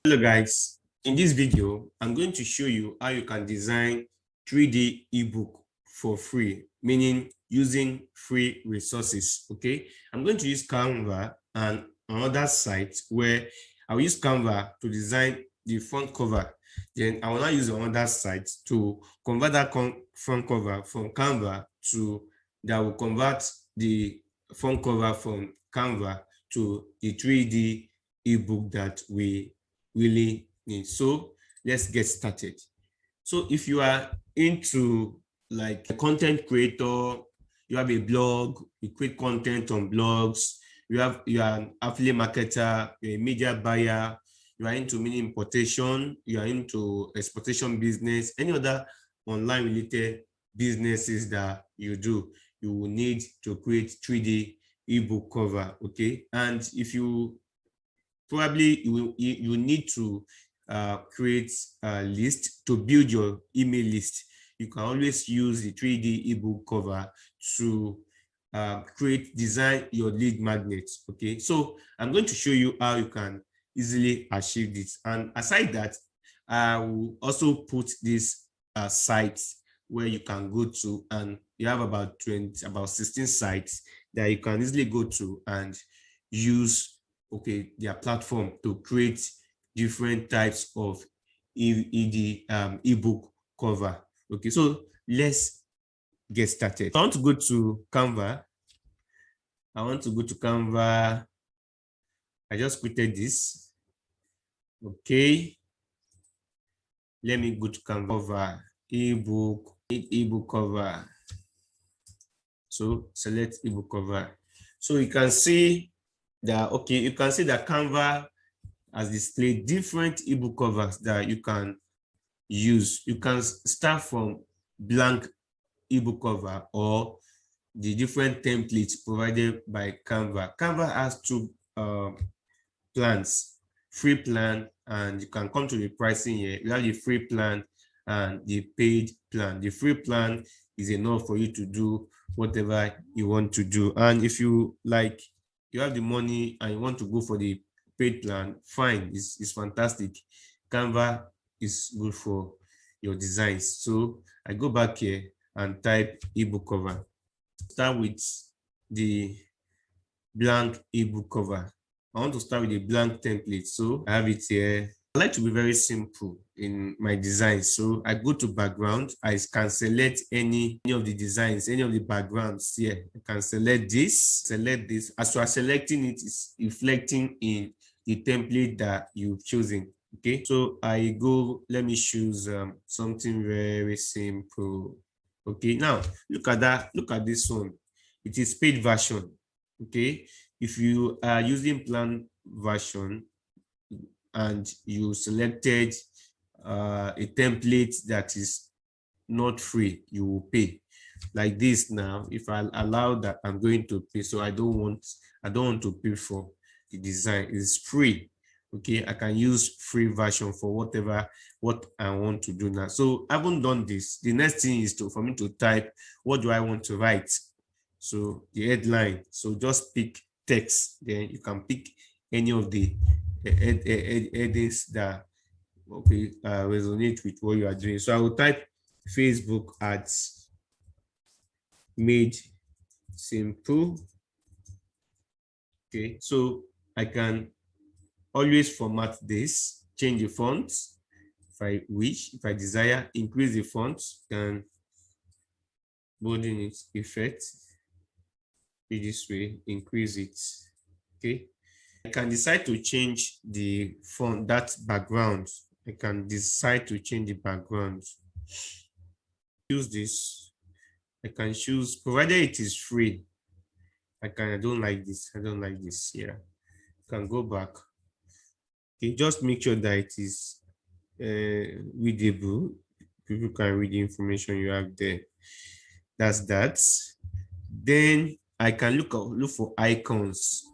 Hello guys, in this video I'm going to show you how you can design 3D ebook for free, meaning using free resources. Okay, I'm going to use Canva and another site where I'll use Canva to design the front cover. Then I will now use another site to convert that front cover from Canva to that will convert the front cover from Canva to the 3D ebook that we really need. So let's get started. So if you are into like a content creator, you have a blog, you create content on blogs, you are an affiliate marketer, you're a media buyer, you are into mini importation, you are into exportation business, any other online related businesses that you do, you will need to create 3D ebook cover. Okay, and if you probably you need to create a list to build your email list. You can always use the 3D ebook cover to design your lead magnets. Okay, so I'm going to show you how you can easily achieve this. And aside that, I will also put this sites where you can go to, and you have about 16 sites that you can easily go to and use their platform to create different types of ebook cover. Okay, so let's get started. I want to go to Canva. I just created this. Okay, let me go to Canva. Ebook cover. So select ebook cover. So you can see that Canva has displayed different ebook covers that you can use. You can start from blank ebook cover or the different templates provided by Canva. Canva has two plans, free plan, and you can come to the pricing here. You have the free plan and the paid plan. The free plan is enough for you to do whatever you want to do. And if you have the money and you want to go for the paid plan, fine, it's fantastic. Canva is good for your designs. So I go back here and type ebook cover. Start with the blank ebook cover. I want to start with a blank template, so I have it here. I like to be very simple in my design, so I go to background. I can select any of the designs, any of the backgrounds here. I can select this. As you are selecting it, it's reflecting in the template that you've chosen. Okay, so I go, let me choose something very simple. Okay, now look at that. Look at this one. It is paid version. Okay, if you are using plan version and you selected a template that is not free, you will pay. Like this now, if I allow that, I'm going to pay. So I don't want to pay for the design. It's free. Okay, I can use free version for what I want to do now. So I haven't done this. The next thing is for me to type, what do I want to write? So the headline. So just pick text. Then you can pick any of the headings that resonate with what you are doing. So I will type Facebook ads made simple. Okay, so I can always format this, change the font if I wish. If I desire, increase the font, and bolding its effect. This way, increase it. Okay, I can decide to change the font, that background. I can decide to change the background. Use this. I can choose, provided it is free. I don't like this. I don't like this here. I can go back. Okay, just make sure that it is readable. People can read the information you have there. That's that. Then I can look for icons.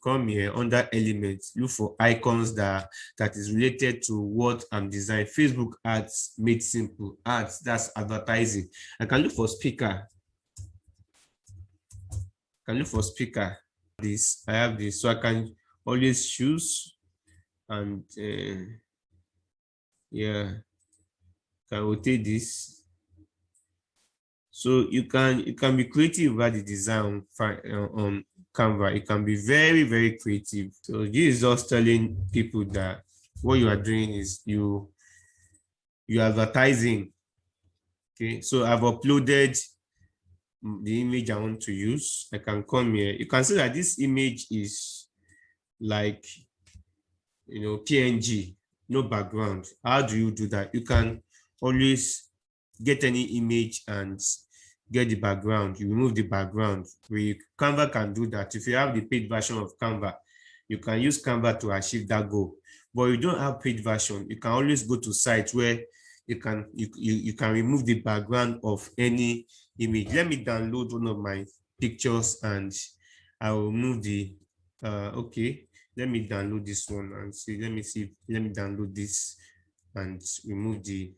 Come here under elements, look for icons that is related to what I'm designing. Facebook ads made simple. Ads, that's advertising. I can look for speaker. I have this, so I can always choose and yeah, can rotate this. So you can be creative about the design on Canva. It can be very creative. So this is just telling people that what you are doing is you're advertising. Okay, so I've uploaded the image I want to use. I can come here. You can see that this image is like, PNG, no background. How do you do that? You can always get any image and get the background. You remove the background. Canva can do that. If you have the paid version of Canva, you can use Canva to achieve that goal. But you don't have paid version, you can always go to sites where you can remove the background of any image. Let me download one of my pictures and I will remove the okay. Let me download this one and see. Let me download this and remove the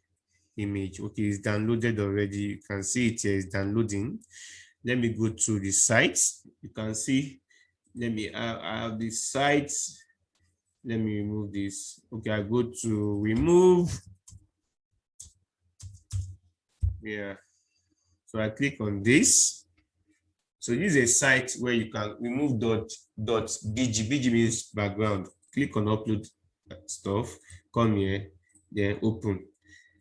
image. Okay, it's downloaded already. You can see it here, it's downloading. Let me go to the site. You can see, I have the site. Let me remove this. Okay, I go to remove. Yeah, so I click on this. So this is a site where you can remove .bg. BG means background. Click on upload stuff, come here, then open.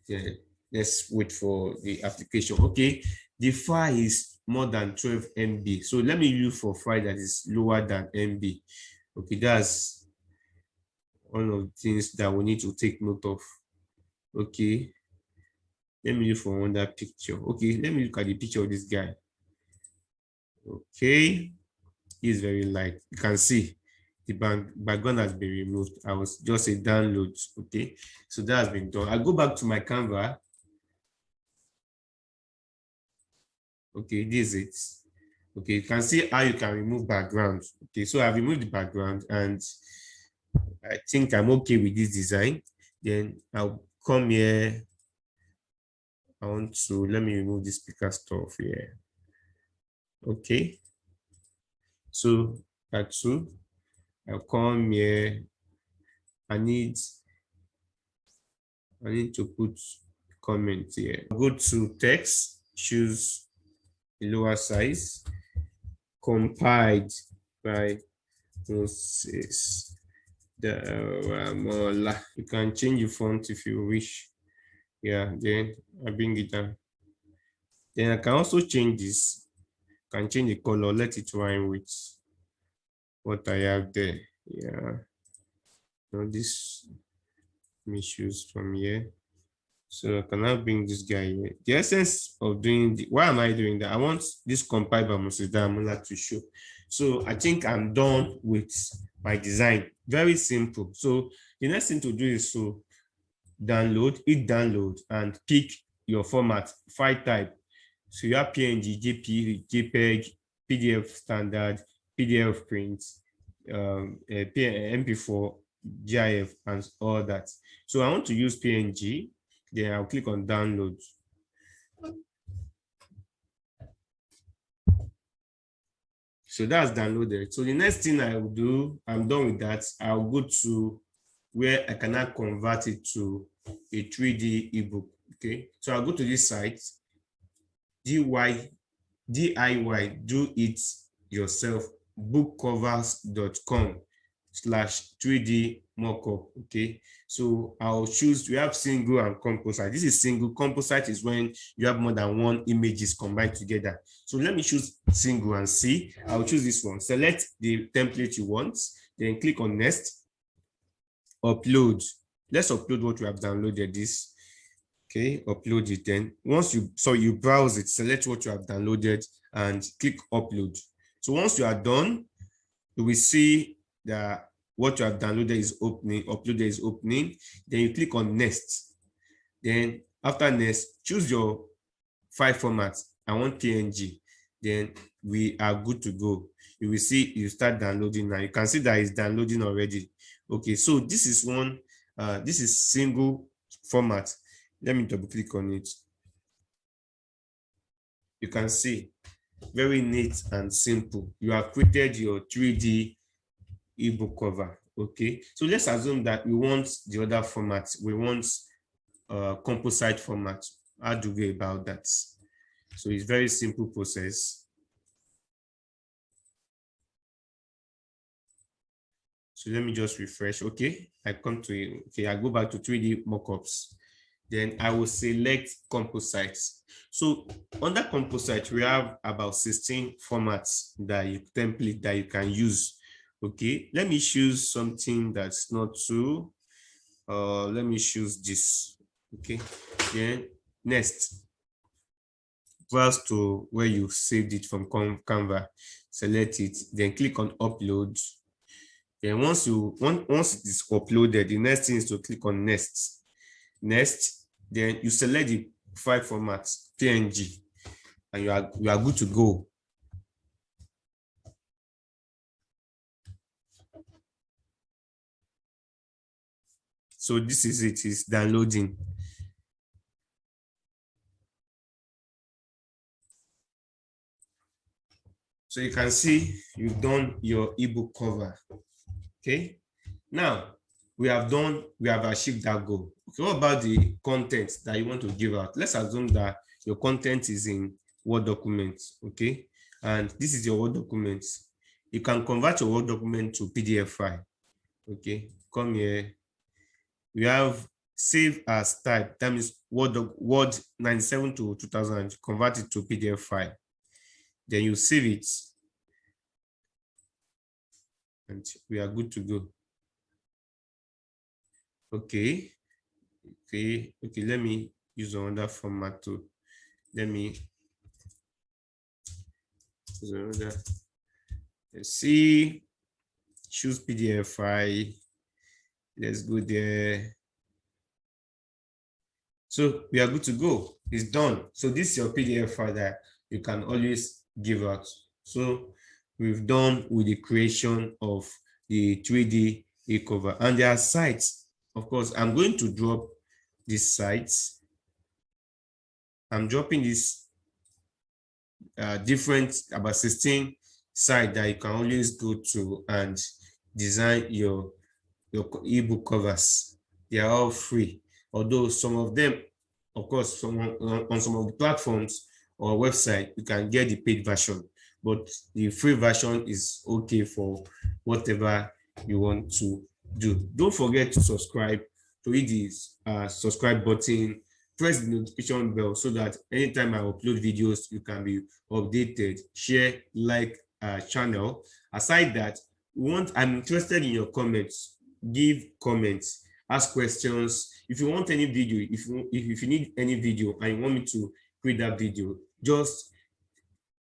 Then let's wait for the application. Okay, the file is more than 12 MB. So let me look for file that is lower than MB. Okay, that's one of the things that we need to take note of. Okay, let me look for another picture. Okay, let me look at the picture of this guy. Okay, he's very light. You can see the background has been removed. I was just a download. Okay, so that has been done. I go back to my Canva. Okay, this is it. Okay, you can see how you can remove background. Okay, so I've removed the background and I think I'm okay with this design. Then I'll come here. Let me remove the speaker stuff here. Okay, so that's two. I'll come here. I need to put comment here. Go to text, choose the lower size, compiled by process. You can change the font if you wish. Yeah, then I bring it down. Then I can also change this. Can change the color, let it rhyme with what I have there. Yeah. Now this, let me choose from here. So I can now bring this guy here. The essence of why am I doing that? I want this compiled by Moses Damola to show. So I think I'm done with my design. Very simple. So the next thing to do is to hit download and pick your format, file type. So you have PNG, JPEG, PDF standard, PDF print, MP4, GIF, and all that. So I want to use PNG. Then I'll click on download. So that's downloaded. So the next thing I will do, I'm done with that. I'll go to where I can now convert it to a 3D ebook. Okay, so I'll go to this site, DIY, do it yourself, bookcovers.com/3D mockup. Okay, so I'll choose, we have single and composite. This is single. Composite is when you have more than one images combined together. So let me choose single and see. I'll choose this one. Select the template you want, then click on next, upload. Let's upload what we have downloaded. This. Okay, upload it. Then once you browse it, select what you have downloaded and click upload. So once you are done, you will see that what you have downloaded is opening, uploaded is opening. Then you click on next. Then after next, choose your file format. I want PNG. Then we are good to go. You will see you start downloading now. You can see that it's downloading already. Okay, so this is one. This is single format. Let me double click on it. You can see very neat and simple. You have created your 3D ebook cover. Okay, so let's assume that we want the other format. We want composite format. How do we go about that? So it's very simple process. So let me just refresh. Okay, I come to it. Okay, I go back to 3D mockups. Then I will select composites. So under composite, we have about 16 formats that you template that you can use. Okay, let me choose something that's not too. Let me choose this. Okay, then next, browse to where you saved it from Canva, select it, then click on upload. Then once it is uploaded, the next thing is to click on next. Next, then you select the file format PNG, and you are good to go. So this is it, is downloading. So you can see you've done your ebook cover. Okay, now we have achieved that goal. Okay, what about the content that you want to give out? Let's assume that your content is in Word document. Okay, and this is your Word document. You can convert your Word document to PDF file. Okay, come here. We have save as type. That means Word 97 to 2000. Convert it to PDF file. Then you save it, and we are good to go. Okay. Okay. Let me use another format too. Let me use another. Let's see. Choose PDF file. Let's go there. So we are good to go. It's done. So this is your PDF file that you can always give out. So we've done with the creation of the 3D e-cover, and there are sites. Of course, I'm going to drop these sites. I'm dropping this different about 16 sites that you can always go to and design your ebook covers. They are all free, although some of them, of course, on some of the platforms or website, you can get the paid version, but the free version is okay for whatever you want to do. Don't forget to subscribe, to hit the subscribe button, press the notification bell so that anytime I upload videos, you can be updated. Share, like our channel. Aside that, I'm interested in your comments. Give comments, ask questions. If you want any video, if you need any video and you want me to create that video, just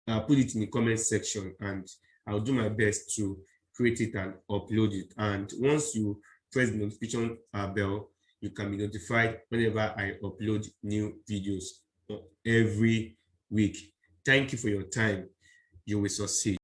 put it in the comment section and I'll do my best to create it and upload it. And once you press the notification bell, you can be notified whenever I upload new videos every week. Thank you for your time. You will succeed.